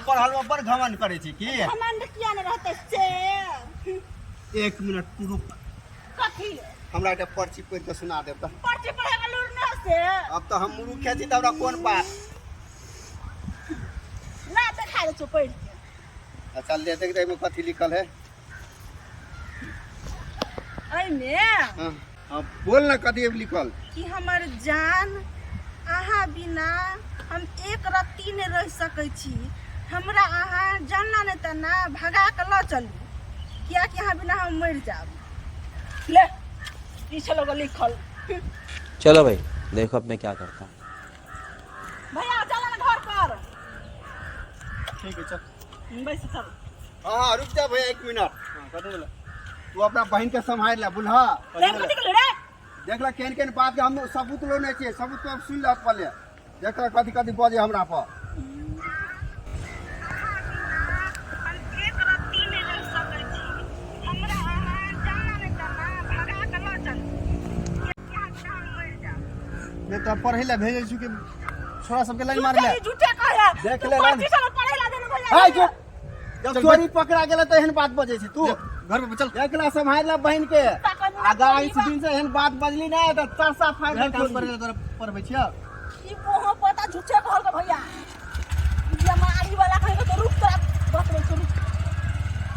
पढ़ल में पर घमंड करे छी की घमंड किया न रहते से 1 मिनट रुक कथी हमरा एकटा पर्ची पढ़ के सुना देब त पर्ची पढ़े के लूर न से अब तो हम मुरुखे छी त हमरा कोन बात ना देखा दे पढ़ के अच्छा ले देख दे में कथी लिखल है आई में हां बोल ना कथी लिखल कि हमर जान आहा बिना हम एक रत्ती न रह सकै छी हमरा आहा जानना न त ना भगा के ल चलू किया कि आहा बिना हम मर जाब ले ई चलो लिखल चलो भाई देखो अब मैं क्या करता हूँ। भैया चल ना घर पर ठीक है चल बैठ चल हां रुक जा भैया 1 मिनट कथी बोला तू अपना बहन के संभाल ले बुलहा रे कथी के रे देख ला केन केन बात के हम सबूत लो नहीं छे सबूत तो सुन ल पहले देख ला कथी कथी बजे हमरा पर मैं तो पढ़े ला भेजे छु के छोरा सब के लाइन मार ले झूठे कहे देख ले पर्ची चलो पढ़े ला देन भैया हाय जो जब चोरी पकड़ा गेल त एहन बात बजे छी तू घर पे चल देख ला संभाल ला बहन के आगा इस दिन से एहन बात बजली ना त चरसा फाड़ काम करे तोरा पढ़बै छिया ई मोह पता झूठे कहल के भैया ये मारी वाला कहे तो